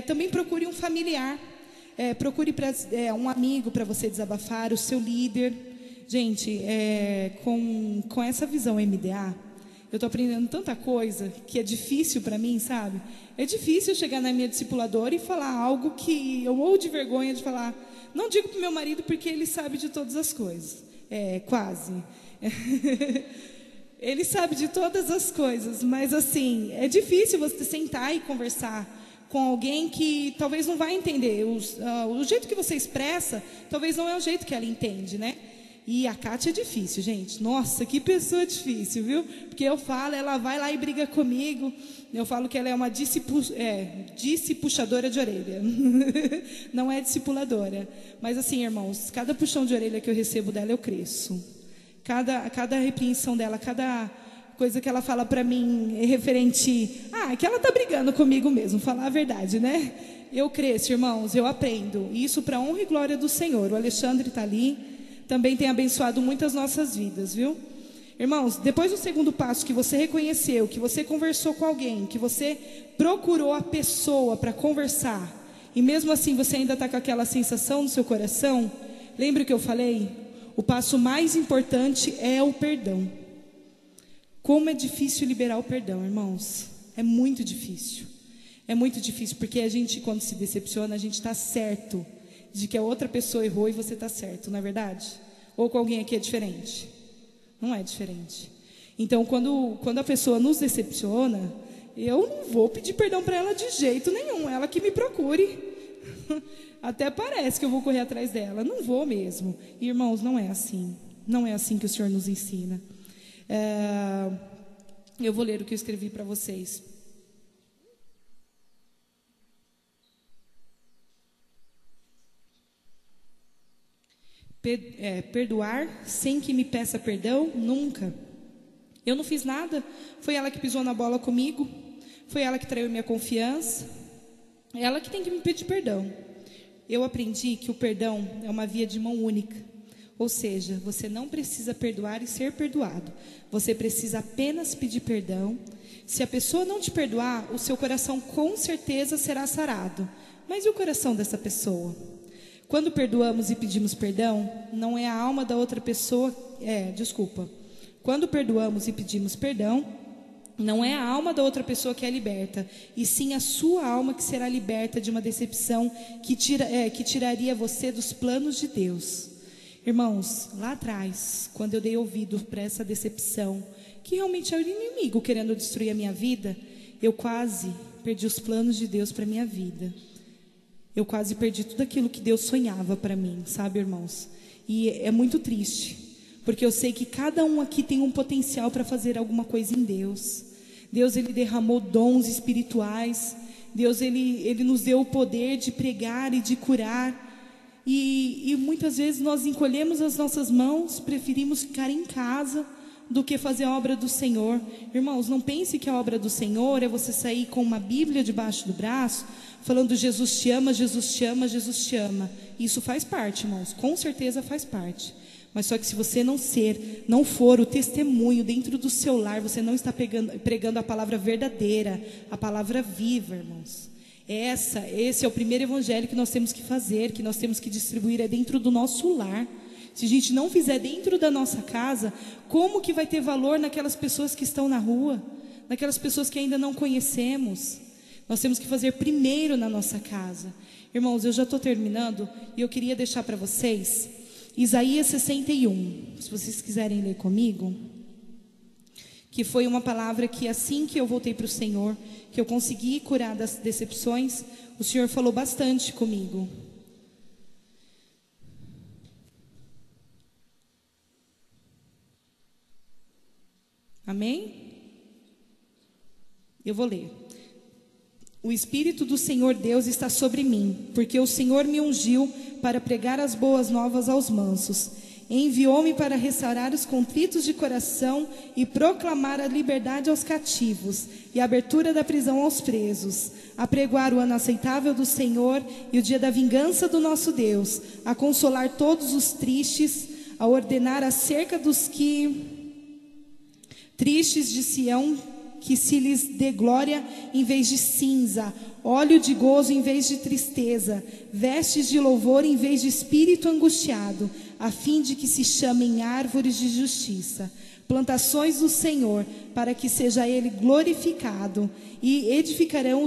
Também procure um familiar. Procure um amigo para você desabafar, o seu líder. Gente, com essa visão MDA, eu estou aprendendo tanta coisa que é difícil para mim, sabe? É difícil chegar na minha discipuladora e falar algo que eu morro de vergonha de falar. Não digo para o meu marido porque ele sabe de todas as coisas. Quase. Ele sabe de todas as coisas, mas assim, é difícil você sentar e conversar com alguém que talvez não vai entender. O jeito que você expressa, talvez não é o jeito que ela entende, né? E a Kátia é difícil, gente. Nossa, que pessoa difícil, viu? Porque eu falo, ela vai lá e briga comigo. Eu falo que ela é uma puxadora de orelha. Não é discipuladora. Mas assim, irmãos, cada puxão de orelha que eu recebo dela, eu cresço. Cada repreensão dela, cada coisa que ela fala para mim é referente... que ela tá brigando comigo mesmo, falar a verdade, né? Eu cresço, irmãos, eu aprendo. Isso para honra e glória do Senhor. O Alexandre está ali, também tem abençoado muitas nossas vidas, viu? Irmãos, depois do segundo passo, que você reconheceu, que você conversou com alguém, que você procurou a pessoa para conversar, e mesmo assim você ainda está com aquela sensação no seu coração, lembra o que eu falei? O passo mais importante é o perdão. Como é difícil liberar o perdão, irmãos. É muito difícil. É muito difícil, porque a gente, quando se decepciona, a gente está certo de que a outra pessoa errou e você está certo, não é verdade? Ou com alguém aqui é diferente? Não é diferente. Então, quando a pessoa nos decepciona, eu não vou pedir perdão para ela de jeito nenhum. Ela que me procure. Até parece que eu vou correr atrás dela. Não vou mesmo. E, irmãos, não é assim. Não é assim que o Senhor nos ensina. Eu vou ler o que eu escrevi para vocês. Perdoar sem que me peça perdão? Nunca. Eu não fiz nada. Foi ela que pisou na bola comigo. Foi ela que traiu minha confiança. É ela que tem que me pedir perdão. Eu aprendi que o perdão é uma via de mão única. Ou seja, você não precisa perdoar e ser perdoado. Você precisa apenas pedir perdão. Se a pessoa não te perdoar, o seu coração com certeza será sarado. Mas e o coração dessa pessoa? Quando perdoamos e pedimos perdão, não é a alma da outra pessoa... Quando perdoamos e pedimos perdão, não é a alma da outra pessoa que é liberta, e sim a sua alma que será liberta de uma decepção que tiraria você dos planos de Deus. Irmãos, lá atrás, quando eu dei ouvido para essa decepção, que realmente era o inimigo querendo destruir a minha vida, eu quase perdi os planos de Deus para a minha vida. Eu quase perdi tudo aquilo que Deus sonhava para mim, sabe, irmãos? E é muito triste, porque eu sei que cada um aqui tem um potencial para fazer alguma coisa em Deus. Deus, Ele derramou dons espirituais. Deus, Ele nos deu o poder de pregar e de curar. E muitas vezes nós encolhemos as nossas mãos, preferimos ficar em casa do que fazer a obra do Senhor. Irmãos, não pense que a obra do Senhor é você sair com uma Bíblia debaixo do braço, falando Jesus te ama, Jesus te ama, Jesus te ama. Isso faz parte, irmãos, com certeza faz parte. Mas só que se você não for o testemunho dentro do seu lar, você não está pregando a palavra verdadeira, a palavra viva, irmãos. Esse é o primeiro evangelho que nós temos que fazer, que nós temos que distribuir, é dentro do nosso lar. Se a gente não fizer dentro da nossa casa, como que vai ter valor naquelas pessoas que estão na rua, naquelas pessoas que ainda não conhecemos? Nós temos que fazer primeiro na nossa casa. Irmãos, eu já estou terminando e eu queria deixar para vocês Isaías 61, se vocês quiserem ler comigo, que foi uma palavra que assim que eu voltei para o Senhor, que eu consegui curar das decepções, o Senhor falou bastante comigo. Amém? Eu vou ler. O Espírito do Senhor Deus está sobre mim, porque o Senhor me ungiu para pregar as boas novas aos mansos. Enviou-me para restaurar os contritos de coração e proclamar a liberdade aos cativos e a abertura da prisão aos presos, a pregoar o ano aceitável do Senhor e o dia da vingança do nosso Deus, a consolar todos os tristes, a ordenar acerca dos tristes de Sião, que se lhes dê glória em vez de cinza, óleo de gozo em vez de tristeza, vestes de louvor em vez de espírito angustiado, a fim de que se chamem árvores de justiça, plantações do Senhor, para que seja Ele glorificado, e edificarão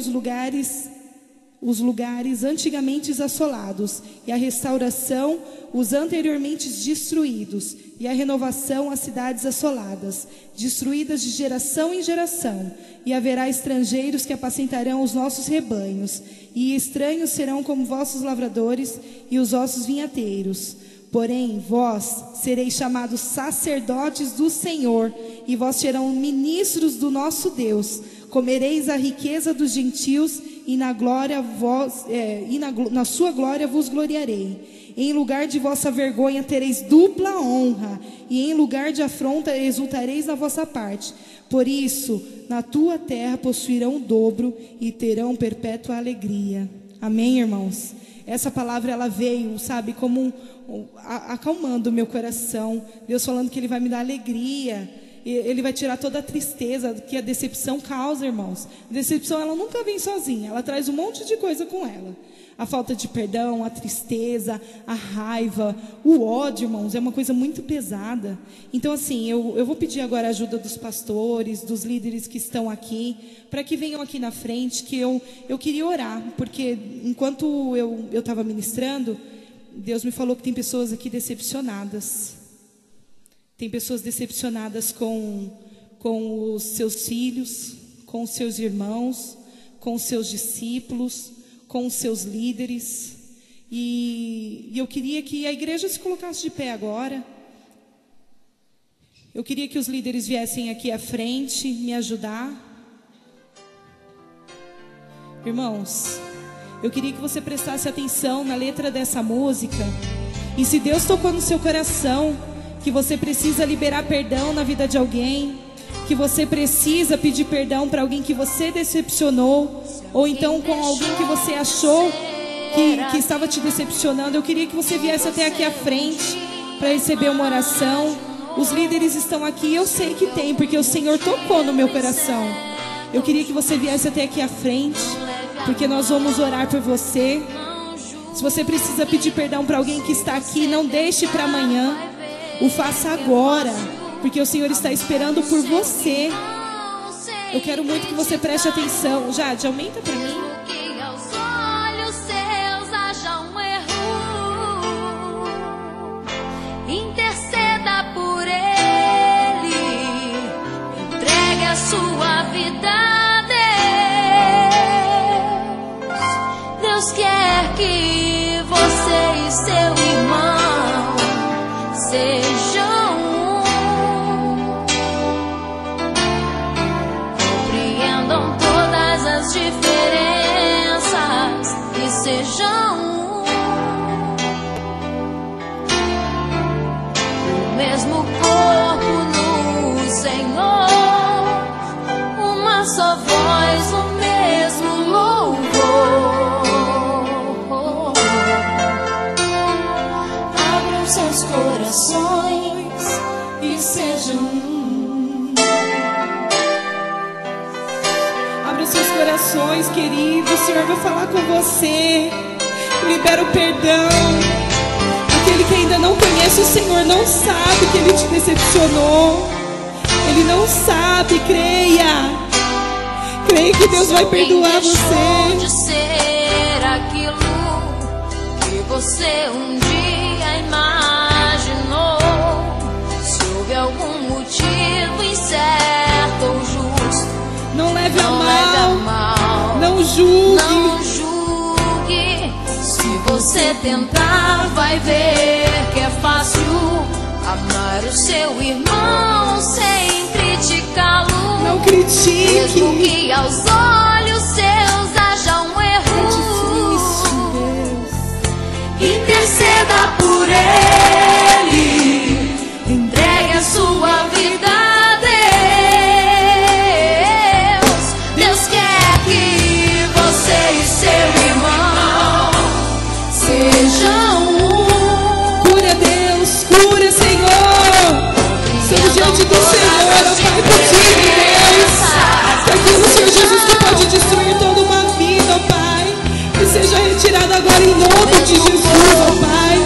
os lugares antigamente assolados, e a restauração os anteriormente destruídos, e a renovação as cidades assoladas, destruídas de geração em geração. E haverá estrangeiros que apacentarão os nossos rebanhos, e estranhos serão como vossos lavradores e os vossos vinhateiros. Porém, vós sereis chamados sacerdotes do Senhor, e vós serão ministros do nosso Deus. Comereis a riqueza dos gentios, e na sua glória vos gloriarei. Em lugar de vossa vergonha tereis dupla honra, e em lugar de afronta exultareis na vossa parte. Por isso, na tua terra possuirão o dobro e terão perpétua alegria. Amém, irmãos? Essa palavra, ela veio, sabe, como acalmando o meu coração. Deus falando que Ele vai me dar alegria. Ele vai tirar toda a tristeza que a decepção causa, irmãos. A decepção, ela nunca vem sozinha. Ela traz um monte de coisa com ela. A falta de perdão, a tristeza, a raiva, o ódio, irmãos, é uma coisa muito pesada. Então, assim, eu vou pedir agora a ajuda dos pastores, dos líderes que estão aqui, para que venham aqui na frente, que eu queria orar. Porque enquanto eu estava ministrando, Deus me falou que tem pessoas aqui decepcionadas. Tem pessoas decepcionadas com os seus filhos, com os seus irmãos, com os seus discípulos, com os seus líderes. E eu queria que a igreja se colocasse de pé agora. Eu queria que os líderes viessem aqui à frente me ajudar. Irmãos, eu queria que você prestasse atenção na letra dessa música. E se Deus tocou no seu coração que você precisa liberar perdão na vida de alguém, que você precisa pedir perdão para alguém que você decepcionou, ou então com alguém que você achou que estava te decepcionando, eu queria que você viesse até aqui à frente para receber uma oração. Os líderes estão aqui, eu sei que tem, porque o Senhor tocou no meu coração. Eu queria que você viesse até aqui à frente, porque nós vamos orar por você. Se você precisa pedir perdão para alguém que está aqui, não deixe para amanhã. O faça agora, porque o Senhor está esperando por você. Eu quero muito que você preste atenção. Jade, aumenta para mim. Que aos olhos seus haja um erro. Interceda por ele. Entregue a sua vida a Deus. Deus quer que você e seu irmão sejam um. Compreendam todas as diferenças e sejam um. O mesmo corpo no Senhor, uma só voz, o mesmo louvor. Abram seus corações e sejam um. Abra os seus corações, querido. O Senhor vai falar com você. Libera o perdão. Aquele que ainda não conhece o Senhor não sabe que Ele te decepcionou. Ele não sabe, creia. Creia que Deus vai perdoar você. De ser aquilo que você um dia imaginou. Se houve algum motivo incerto ou justo, Não leve a não leve a mal. mal. Não julgue. Não julgue. Se você tentar, vai ver que é fácil amar o seu irmão sem criticá-lo. Não critique. Mesmo que aos olhos seus haja um erro. Difícil, Deus. Interceda por ele. Entregue a sua vida a Deus. Deus quer que você e seu irmão sejam um. Cura, Deus. Cura, Senhor. Estamos diante do Senhor, ó Pai, pedindo, Deus. Daquilo, Senhor Jesus, que pode destruir toda uma vida, ó Pai. Que seja retirado agora em nome de Jesus, ó Pai.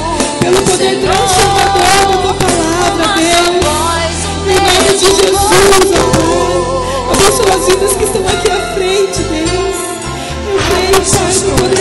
Pelo poder transformador da Tua palavra, Deus. Em nome de Jesus, ó Pai. Abençoa as vidas que estão aqui à frente, Deus. Eu creio, Pai, no poder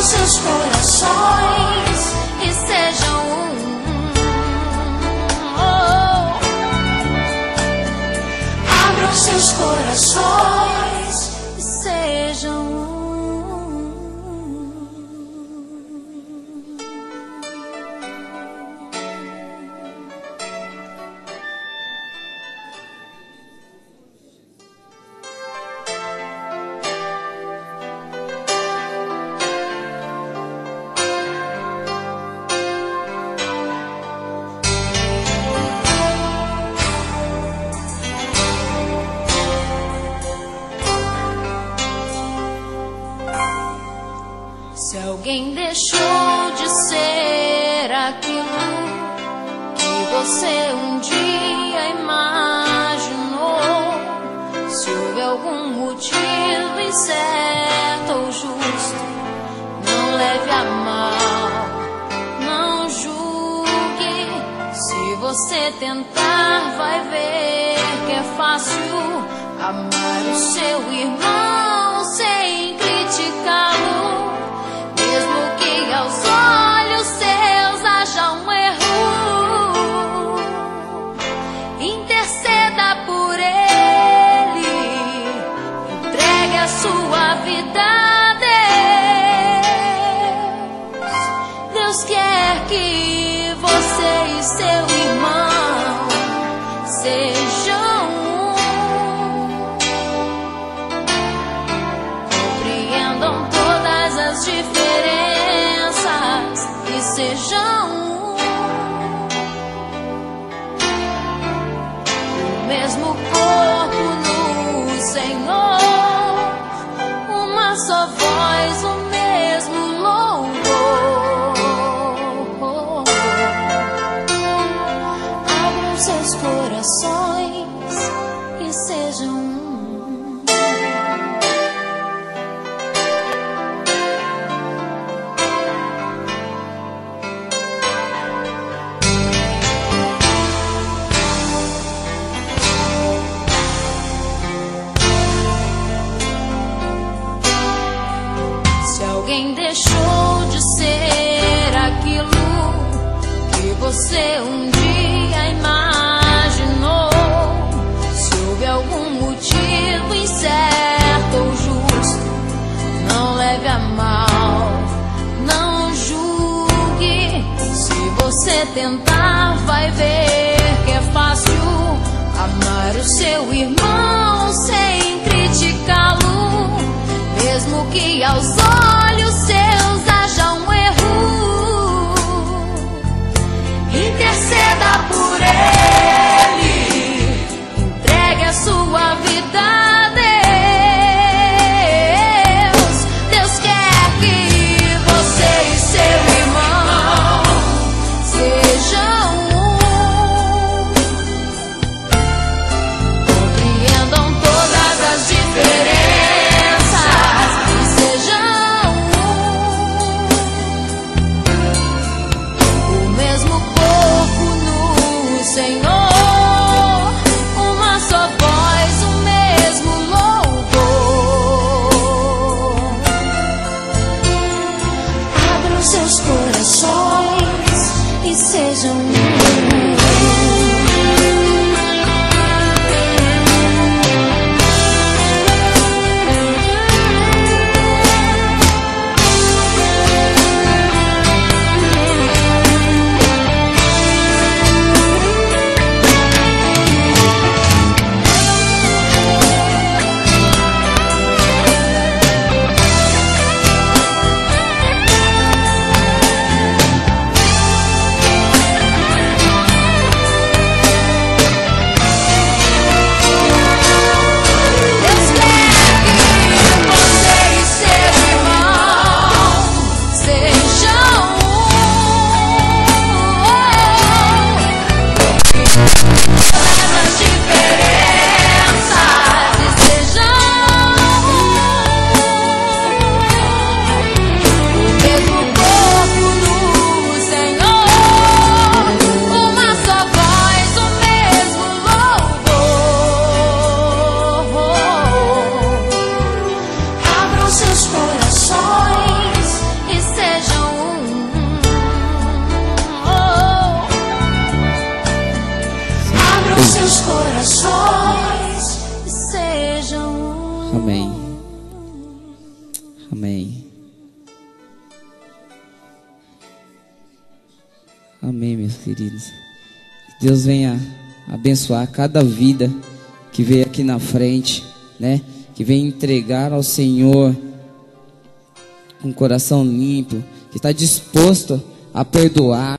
seus corações e sejam um. Abram seus corações e sejam um. Se alguém deixou de ser aquilo que você um dia imaginou, se houve algum motivo incerto ou justo, não leve a mal, não julgue. Se você tentar, vai ver que é fácil amar o seu irmão sem criticá-lo. Mesmo que aos olhos seus haja um erro, interceda por ele, entregue a sua vida a Deus. Deus quer que você e seu irmão sejam um. Compreendam todas as diferenças e sejam um. O mesmo corpo no Senhor, uma só voz, o mesmo louvor. Abram seus corações e sejam um. Alguém deixou de ser aquilo que você um dia imaginou, se houve algum motivo incerto ou justo, não leve a mal, não julgue. Se você tentar, vai ver que é fácil amar o seu irmão sem criticá-lo. Mesmo que aos olhos seus haja um erro, interceda por ele, entregue a sua vida a Deus. Deus quer que você e seu irmão sejam um. Compreendam todas as diferenças. Senhor, uma só voz, o mesmo louvor. Abram seus corações e sejam um. Amém, meus queridos. Que Deus venha abençoar cada vida que veio aqui na frente, né? Que vem entregar ao Senhor com o coração limpo, que está disposto a perdoar.